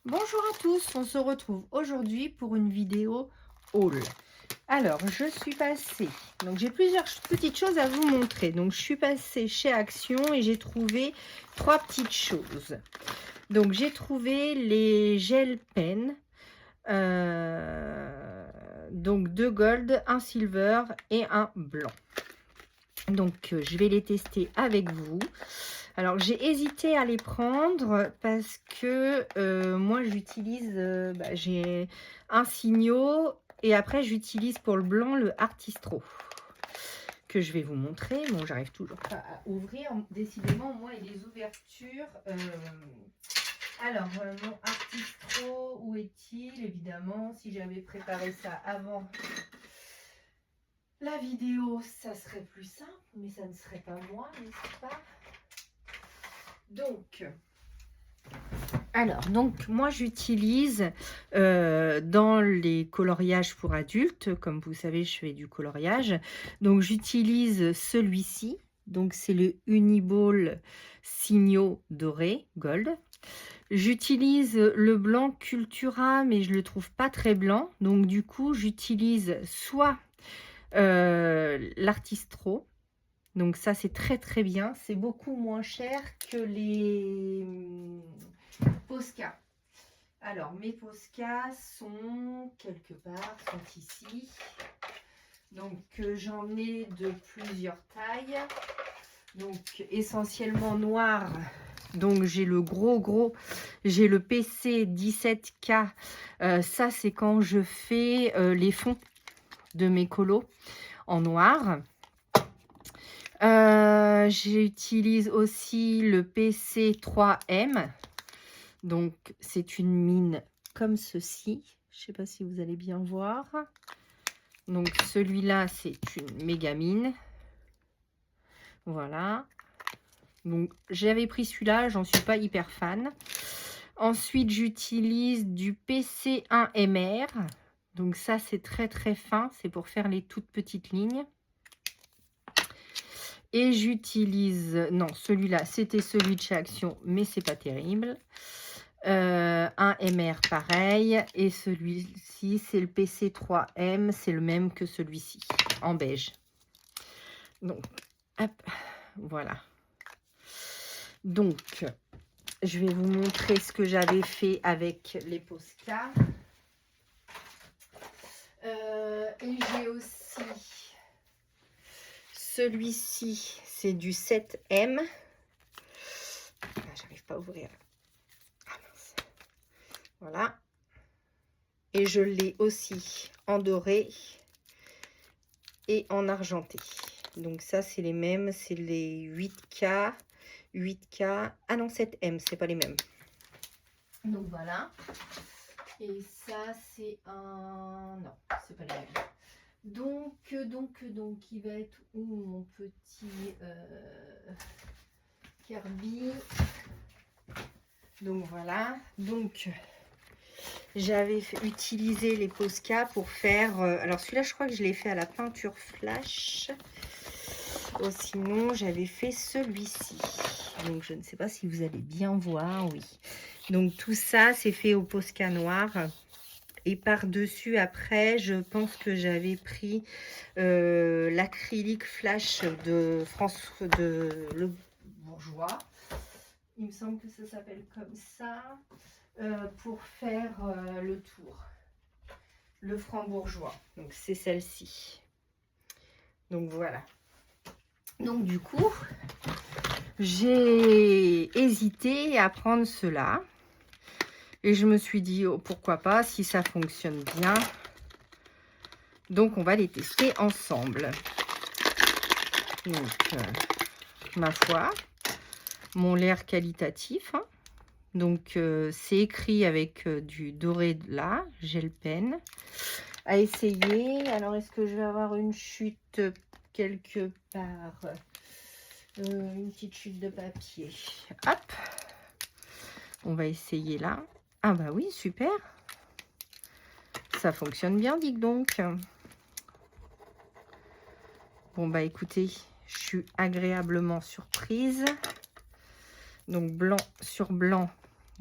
Bonjour à tous, on se retrouve aujourd'hui pour une vidéo haul. Alors, je suis passée, donc j'ai plusieurs petites choses à vous montrer. Donc, je suis passée chez Action et j'ai trouvé trois petites choses. Donc, j'ai trouvé les gel pens, donc deux gold, un silver et un blanc. Donc, je vais les tester avec vous. Alors, j'ai hésité à les prendre parce que moi, j'utilise, j'ai un Signo et après, j'utilise pour le blanc le Artistro que je vais vous montrer. Bon, j'arrive toujours pas à ouvrir. Décidément, moi et les ouvertures. Alors, mon Artistro, où est-il? Évidemment, si j'avais préparé ça avant la vidéo, ça serait plus simple, mais ça ne serait pas moi, n'est-ce pas? Donc moi j'utilise dans les coloriages pour adultes, comme vous savez je fais du coloriage, donc j'utilise celui-ci, donc c'est le Uniball Signo doré Gold. J'utilise le blanc Cultura, mais je le trouve pas très blanc, donc du coup j'utilise soit l'Artistro. Donc ça c'est très très bien, c'est beaucoup moins cher que les Posca. Alors mes Posca sont quelque part, sont ici. Donc j'en ai de plusieurs tailles. Donc essentiellement noir. Donc j'ai le gros, j'ai le PC 17K. Ça c'est quand je fais les fonds de mes colos en noir. J'utilise aussi le PC3M. Donc, c'est une mine comme ceci. Je ne sais pas si vous allez bien voir. Donc, celui-là, c'est une méga mine. Voilà. Donc, j'avais pris celui-là. J'en suis pas hyper fan. Ensuite, j'utilise du PC1MR. Donc, ça, c'est très, très fin. C'est pour faire les toutes petites lignes. Et j'utilise, non, celui-là, c'était celui de chez Action, mais c'est pas terrible. Un MR pareil. Et celui-ci, c'est le PC3M. C'est le même que celui-ci, en beige. Donc, hop, voilà. Donc, je vais vous montrer ce que j'avais fait avec les Posca. Et j'ai aussi celui-ci, c'est du 7M. J'arrive pas à ouvrir. Ah mince. Voilà. Et je l'ai aussi en doré et en argenté. Donc ça, c'est les mêmes. C'est les 8K. 8K. Ah non, 7M, c'est pas les mêmes. Donc voilà. Et ça, c'est un... Non, c'est pas les mêmes. Donc, il va être où mon petit Kirby? Donc voilà. Donc, j'avais utilisé les Posca pour faire... alors celui-là, je crois que je l'ai fait à la peinture flash. Oh, sinon, j'avais fait celui-ci. Donc, je ne sais pas si vous allez bien voir. Oui. Donc, tout ça, c'est fait au Posca noir. Et par-dessus, après, je pense que j'avais pris l'acrylique flash de Le Bourgeois. Il me semble que ça s'appelle comme ça. Pour faire le tour. Le franc-bourgeois. Donc, c'est celle-ci. Donc, voilà. Donc, du coup, j'ai hésité à prendre cela. Et je me suis dit, oh, pourquoi pas, si ça fonctionne bien. Donc, on va les tester ensemble. Donc, ma foi, mon l'air qualitatif. Hein. Donc, c'est écrit avec du doré là, gel pen. À essayer. Alors, est-ce que je vais avoir une chute quelque part? Une petite chute de papier. Hop. On va essayer là. Ah bah oui, super. Ça fonctionne bien, dites donc. Bon bah écoutez, je suis agréablement surprise. Donc blanc sur blanc,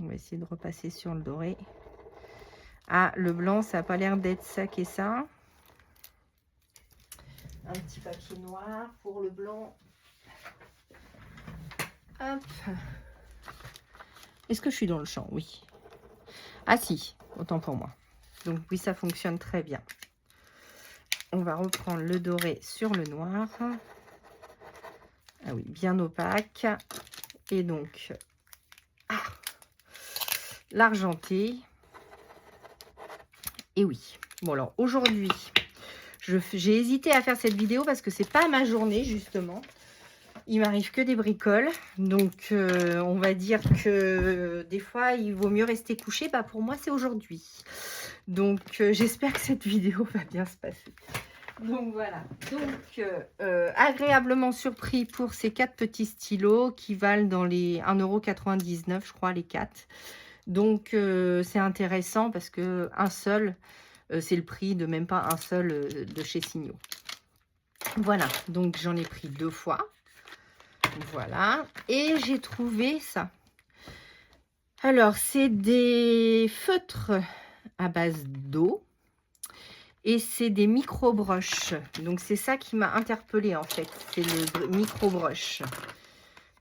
On va essayer de repasser sur le doré. Ah, le blanc, ça n'a pas l'air d'être ça et ça. Un petit papier noir pour le blanc. Hop. Est-ce que je suis dans le champ? Oui. Ah si, autant pour moi. Donc oui, ça fonctionne très bien. On va reprendre le doré sur le noir. Ah oui, bien opaque. Et donc, l'argenté. Et oui. Bon alors, aujourd'hui, j'ai hésité à faire cette vidéo parce que c'est pas ma journée, justement. Il m'arrive que des bricoles. Donc, on va dire que des fois, il vaut mieux rester couché. Bah, pour moi, c'est aujourd'hui. Donc, j'espère que cette vidéo va bien se passer. Donc, voilà. Donc, agréablement surpris pour ces 4 petits stylos qui valent dans les 1,99 €, je crois, les 4. Donc, c'est intéressant parce que un seul, c'est le prix de même pas un seul de chez Signo. Voilà. Donc, j'en ai pris 2 fois. Voilà, et j'ai trouvé ça. Alors, c'est des feutres à base d'eau et c'est des micro-broches. Donc, c'est ça qui m'a interpellée en fait, c'est le micro-broche.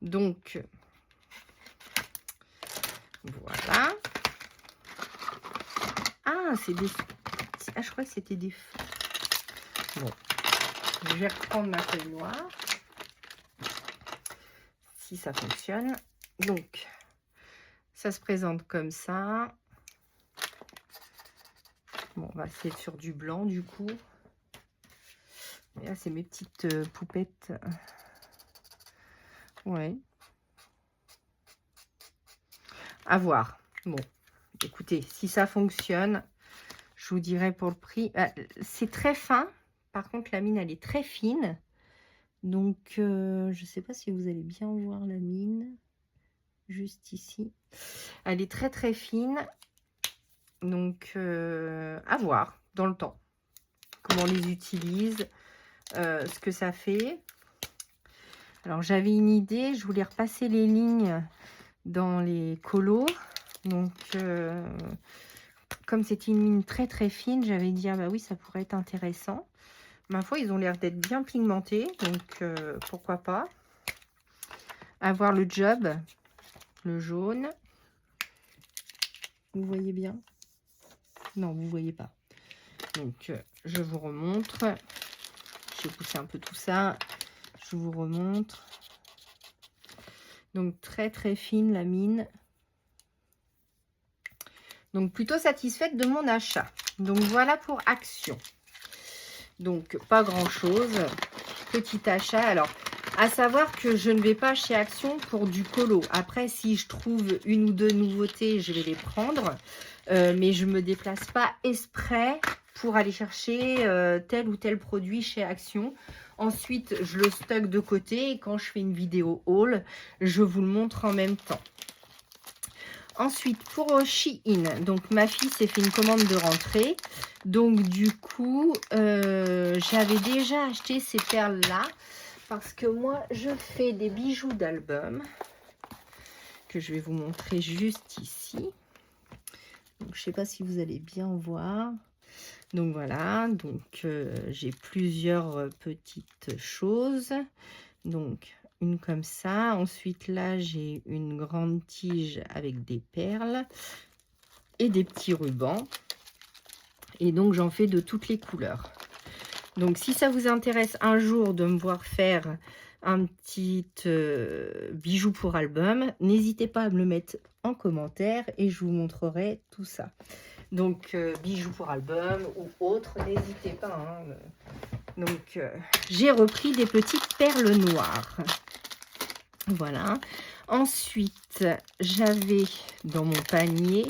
Donc, voilà. Ah, c'est des... Ah, je crois que c'était des feutres. Bon, je vais reprendre ma feuille noire. Si ça fonctionne. Donc, ça se présente comme ça. Bon, on va essayer sur du blanc du coup. Et là, c'est mes petites poupettes. Ouais. À voir. Bon, écoutez, si ça fonctionne, je vous dirai pour le prix. C'est très fin. Par contre, la mine, elle est très fine. Donc, je ne sais pas si vous allez bien voir la mine. Juste ici. Elle est très, très fine. Donc, à voir dans le temps. Comment on les utilise. Ce que ça fait. Alors, j'avais une idée. Je voulais repasser les lignes dans les colos. Donc, comme c'était une mine très, très fine, j'avais dit, ah bah oui, ça pourrait être intéressant. Ma foi, ils ont l'air d'être bien pigmentés. Donc, pourquoi pas. Avoir le job. Le jaune. Vous voyez bien? Non, vous voyez pas. Donc, je vous remontre. Je vais pousser un peu tout ça. Je vous remontre. Donc, très, très fine la mine. Donc, plutôt satisfaite de mon achat. Donc, voilà pour Action. Donc, pas grand-chose. Petit achat. Alors, à savoir que je ne vais pas chez Action pour du colo. Après, si je trouve une ou deux nouveautés, je vais les prendre. Mais je ne me déplace pas exprès pour aller chercher tel ou tel produit chez Action. Ensuite, je le stocke de côté et quand je fais une vidéo haul, je vous le montre en même temps. Ensuite, pour Shein, donc ma fille s'est fait une commande de rentrée. Donc, du coup, j'avais déjà acheté ces perles-là parce que moi, je fais des bijoux d'album que je vais vous montrer juste ici. Donc, je ne sais pas si vous allez bien voir. Donc, voilà. Donc, j'ai plusieurs petites choses. Donc, une comme ça. Ensuite, là, j'ai une grande tige avec des perles et des petits rubans. Et donc, j'en fais de toutes les couleurs. Donc, si ça vous intéresse un jour de me voir faire un petit bijou pour album, n'hésitez pas à me le mettre en commentaire et je vous montrerai tout ça. Donc, bijoux pour album ou autre, n'hésitez pas. Hein. Donc, j'ai repris des petites perles noires. Voilà. Ensuite, j'avais dans mon panier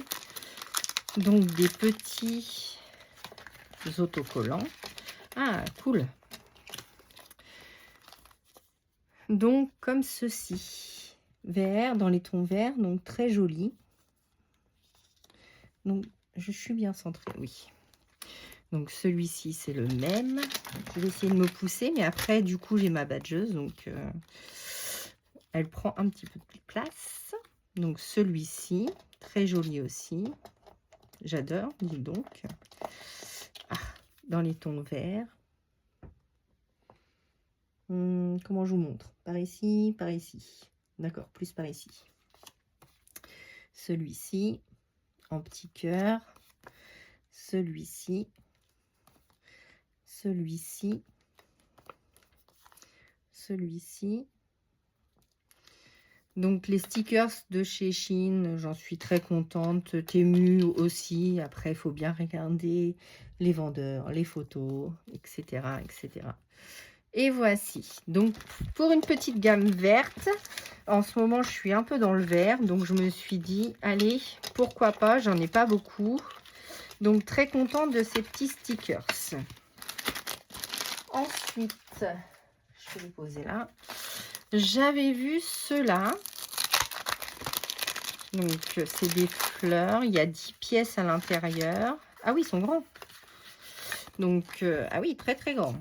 donc des petits autocollants. Ah, cool. Donc, comme ceci. Vert, dans les tons verts, donc très joli. Donc, je suis bien centrée, oui. Donc, celui-ci, c'est le même. Je vais essayer de me pousser, mais après, du coup, j'ai ma badgeuse, donc elle prend un petit peu de place. Donc celui-ci, très joli aussi. J'adore, dis donc. Ah, dans les tons verts. Comment je vous montre? Par ici, par ici. D'accord, plus par ici. Celui-ci, en petit cœur. Celui-ci. Celui-ci. Celui-ci. Donc les stickers de chez Shein, j'en suis très contente. Temu aussi. Après, il faut bien regarder les vendeurs, les photos, etc., etc. Et voici. Donc pour une petite gamme verte, en ce moment je suis un peu dans le vert. Donc je me suis dit, allez, pourquoi pas, j'en ai pas beaucoup. Donc très contente de ces petits stickers. Ensuite, je vais les poser là. J'avais vu ceux-là. Donc, c'est des fleurs. Il y a 10 pièces à l'intérieur. Ah oui, ils sont grands. Donc, ah oui, très, très grands.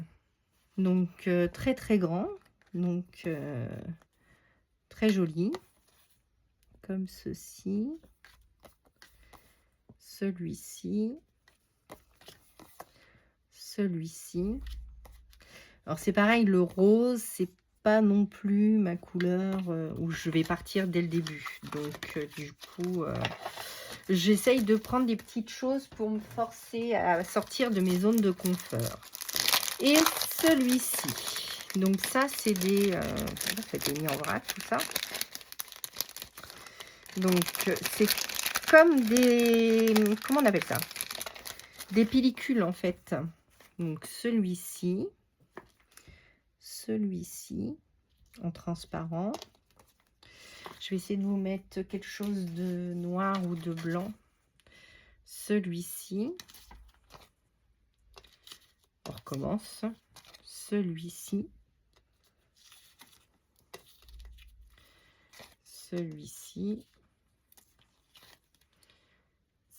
Donc, très, très grands. Donc, très joli. Comme ceci. Celui-ci. Celui-ci. Alors, c'est pareil, le rose, c'est pas non plus ma couleur où je vais partir dès le début. Donc, du coup, j'essaye de prendre des petites choses pour me forcer à sortir de mes zones de confort. Et celui-ci. Donc, ça, c'est des... ça a été mis en vrac, tout ça. Donc, c'est comme des... Comment on appelle ça? Des pellicules, en fait. Donc, celui-ci. Celui-ci. En transparent. Je vais essayer de vous mettre quelque chose de noir ou de blanc. Celui-ci. On recommence. Celui-ci. Celui-ci.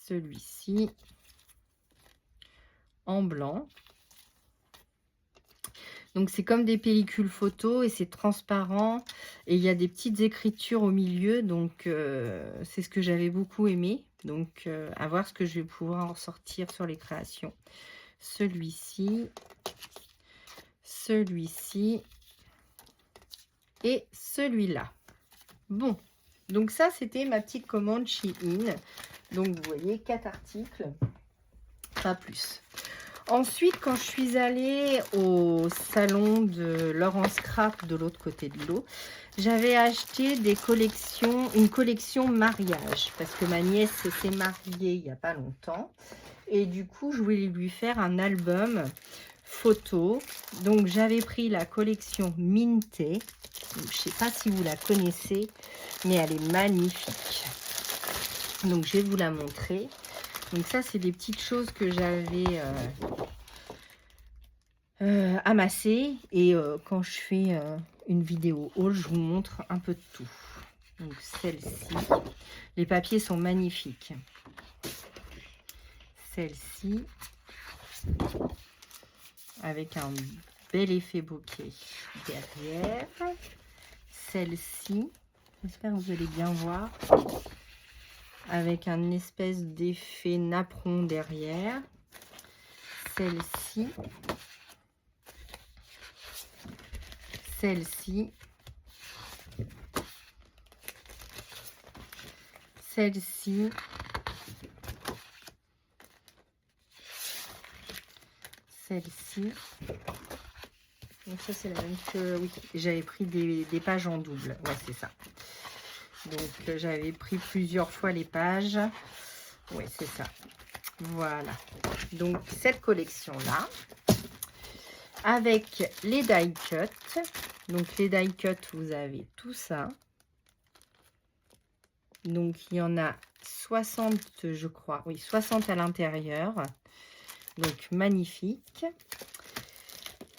Celui-ci. En blanc. Donc, c'est comme des pellicules photo et c'est transparent. Et il y a des petites écritures au milieu. Donc, c'est ce que j'avais beaucoup aimé. Donc, à voir ce que je vais pouvoir en sortir sur les créations. Celui-ci. Celui-ci. Et celui-là. Bon. Donc, ça, c'était ma petite commande Shein. Donc, vous voyez, 4 articles. Pas plus. Ensuite, quand je suis allée au salon de Laurent Scrap de l'autre côté de l'eau, j'avais acheté des collections, une collection mariage, parce que ma nièce s'est mariée il n'y a pas longtemps. Et du coup, je voulais lui faire un album photo. Donc, j'avais pris la collection Minté. Je ne sais pas si vous la connaissez, mais elle est magnifique. Donc, je vais vous la montrer. Donc ça, c'est des petites choses que j'avais amassées. Et quand je fais une vidéo haul, je vous montre un peu de tout. Donc celle-ci, les papiers sont magnifiques. Celle-ci, avec un bel effet bokeh derrière. Celle-ci, j'espère que vous allez bien voir. Avec un espèce d'effet napperon derrière. Celle-ci. Celle-ci. Celle-ci. Celle-ci. Donc ça, c'est la même que... Oui, j'avais pris des pages en double. Ouais, c'est ça. Donc, j'avais pris plusieurs fois les pages. Oui, c'est ça. Voilà. Donc, cette collection-là. Avec les die cut. Donc, les die cut, vous avez tout ça. Donc, il y en a 60, je crois. Oui, 60 à l'intérieur. Donc, magnifique.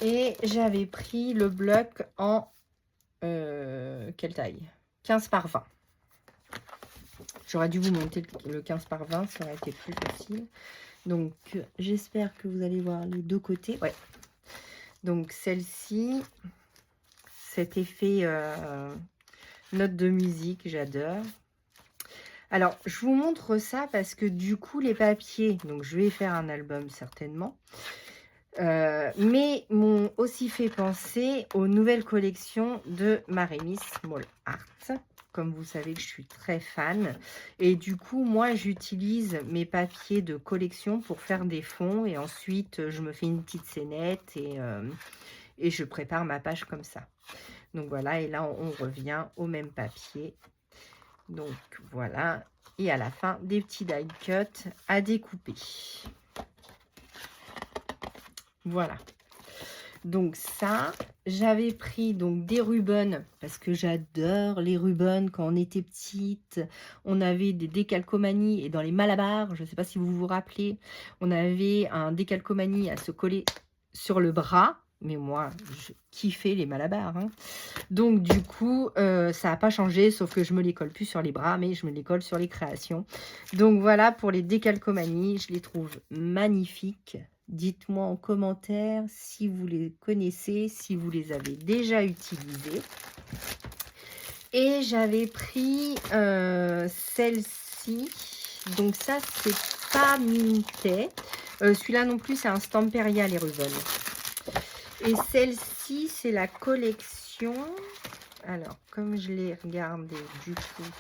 Et j'avais pris le bloc en... quelle taille? 15 par 20. J'aurais dû vous monter le 15 par 20, ça aurait été plus facile. Donc, j'espère que vous allez voir les deux côtés. Ouais. Donc, celle-ci, cet effet note de musique, j'adore. Alors, je vous montre ça parce que du coup, les papiers, donc je vais faire un album certainement, mais m'ont aussi fait penser aux nouvelles collections de Maremis Small Art. Comme vous savez que je suis très fan. Et du coup, moi, j'utilise mes papiers de collection pour faire des fonds. Et ensuite, je me fais une petite scénette et je prépare ma page comme ça. Donc voilà, et là, on revient au même papier. Donc voilà, et à la fin, des petits die cuts à découper. Voilà. Donc ça, j'avais pris donc des ribbons, parce que j'adore les ribbons. Quand on était petite, on avait des décalcomanies, et dans les Malabars, je ne sais pas si vous vous rappelez, on avait un décalcomanie à se coller sur le bras. Mais moi, je kiffais les Malabars. Hein. Donc, du coup, ça n'a pas changé, sauf que je me les colle plus sur les bras, mais je me les colle sur les créations. Donc, voilà pour les décalcomanies. Je les trouve magnifiques. Dites-moi en commentaire si vous les connaissez, si vous les avez déjà utilisées. Et j'avais pris celle-ci. Donc, ça, c'est pas Minté. Celui-là non plus, c'est un Stamperia, les ribbons. Et celle-ci, c'est la collection. Alors, comme je l'ai regardé, du coup,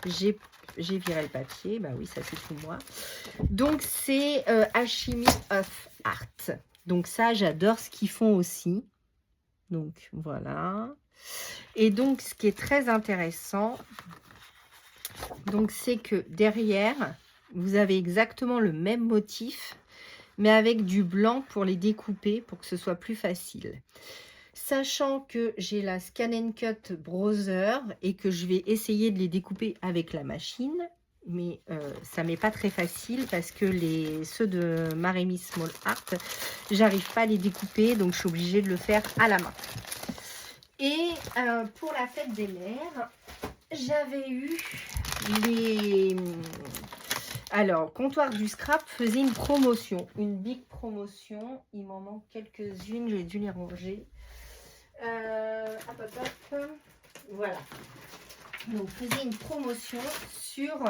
j'ai viré le papier. Bah oui, ça c'est tout moi. Donc, c'est Alchemy of Art. Donc ça, j'adore ce qu'ils font aussi. Donc, voilà. Et donc, ce qui est très intéressant, donc c'est que derrière, vous avez exactement le même motif, mais avec du blanc pour les découper, pour que ce soit plus facile. Sachant que j'ai la Scan & Cut Browser et que je vais essayer de les découper avec la machine, mais ça m'est pas très facile parce que ceux de Maremis Small Art, j'arrive pas à les découper, donc je suis obligée de le faire à la main. Et pour la fête des mères, j'avais eu les... Alors, Comptoir du Scrap faisait une promotion, une big promotion. Il m'en manque quelques-unes, j'ai dû les ranger. Hop, hop, hop. Voilà. Donc, faisait une promotion sur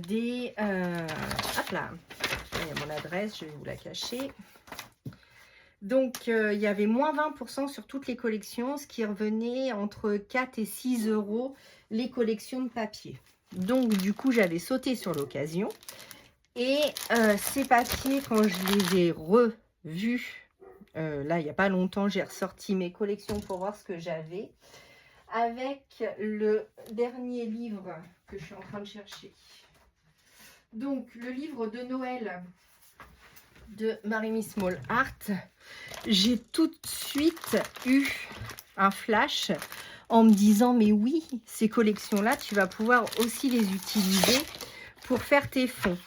des... hop là. Il y a mon adresse, je vais vous la cacher. Donc, il y avait moins 20% sur toutes les collections, ce qui revenait entre 4 et 6 euros les collections de papier. Donc, du coup, j'avais sauté sur l'occasion. Et ces papiers, quand je les ai revus, là, il n'y a pas longtemps, j'ai ressorti mes collections pour voir ce que j'avais. Avec le dernier livre que je suis en train de chercher. Donc, le livre de Noël de Maremis Small Art. J'ai tout de suite eu un flash en me disant, mais oui, ces collections-là, tu vas pouvoir aussi les utiliser pour faire tes fonds.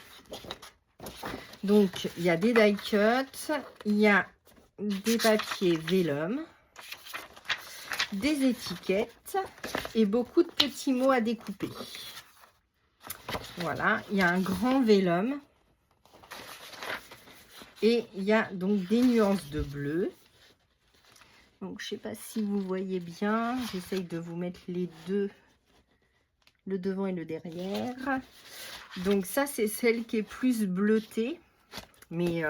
Donc, il y a des die cuts, il y a des papiers vellum, des étiquettes et beaucoup de petits mots à découper. Voilà, il y a un grand vellum et il y a donc des nuances de bleu. Donc, je ne sais pas si vous voyez bien. J'essaye de vous mettre les deux, le devant et le derrière. Donc, ça, c'est celle qui est plus bleutée. Mais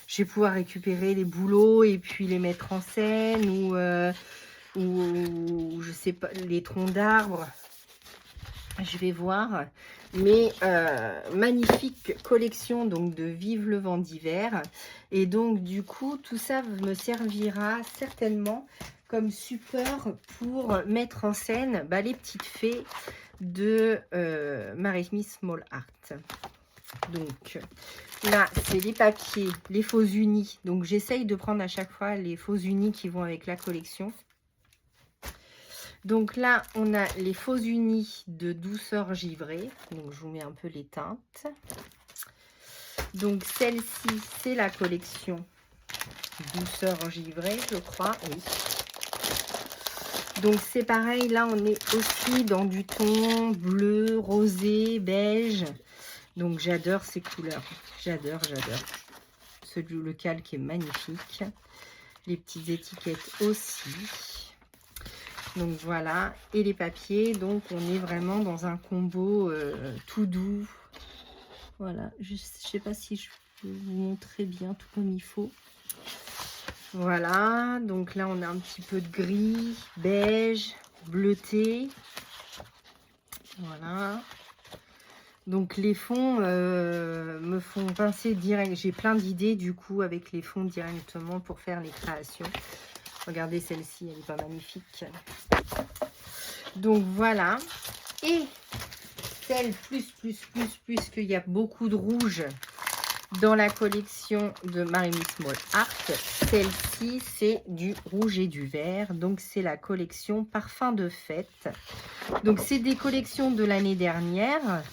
je vais pouvoir récupérer les boulots et puis les mettre en scène ou je sais pas, les troncs d'arbres. Je vais voir. Mais magnifique collection donc de Vive le vent d'hiver. Et donc du coup tout ça me servira certainement comme support pour mettre en scène les petites fées de Maremis Small Art. Donc là c'est les papiers, les faux unis. Donc j'essaye de prendre à chaque fois les faux unis qui vont avec la collection. Donc là, on a les faux unis de douceur givrée. Donc, je vous mets un peu les teintes. Donc, celle-ci, c'est la collection douceur givrée, je crois. Oui. Donc, c'est pareil. Là, on est aussi dans du ton bleu, rosé, beige. Donc, j'adore ces couleurs. J'adore, j'adore. Le calque est magnifique. Les petites étiquettes aussi. Donc voilà, et les papiers, donc on est vraiment dans un combo tout doux. Voilà, je ne sais pas si je peux vous montrer bien tout comme il faut. Voilà, donc là on a un petit peu de gris, beige, bleuté. Voilà. Donc les fonds me font pincer direct. J'ai plein d'idées du coup avec les fonds directement pour faire les créations. Regardez celle-ci, elle est pas magnifique. Donc voilà. Et celle plus qu'il y a beaucoup de rouge dans la collection de Marimi Small Art. Celle-ci, c'est du rouge et du vert. Donc c'est la collection Parfum de fête. Donc c'est des collections de l'année dernière.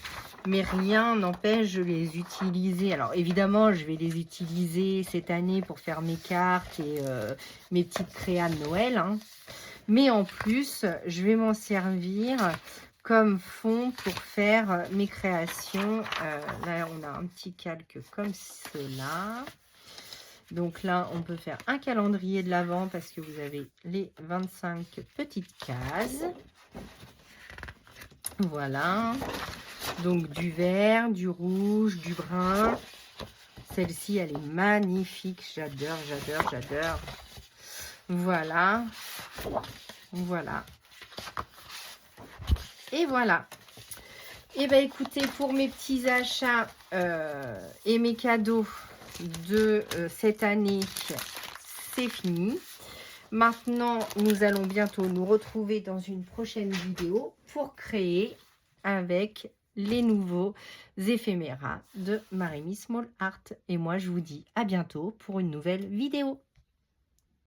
Mais rien n'empêche de les utiliser. Alors évidemment, je vais les utiliser cette année pour faire mes cartes et mes petites créas de Noël. Hein. Mais en plus, je vais m'en servir comme fond pour faire mes créations. Là, on a un petit calque comme cela. Donc là, on peut faire un calendrier de l'Avent parce que vous avez les 25 petites cases. Voilà. Donc du vert, du rouge, du brun. Celle-ci, elle est magnifique. J'adore, j'adore, j'adore. Voilà. Voilà. Et voilà. Et bien écoutez, pour mes petits achats et mes cadeaux de cette année, c'est fini. Maintenant, nous allons bientôt nous retrouver dans une prochaine vidéo pour créer avec les nouveaux éphéméras de Marimi Small Art. Et moi, je vous dis à bientôt pour une nouvelle vidéo.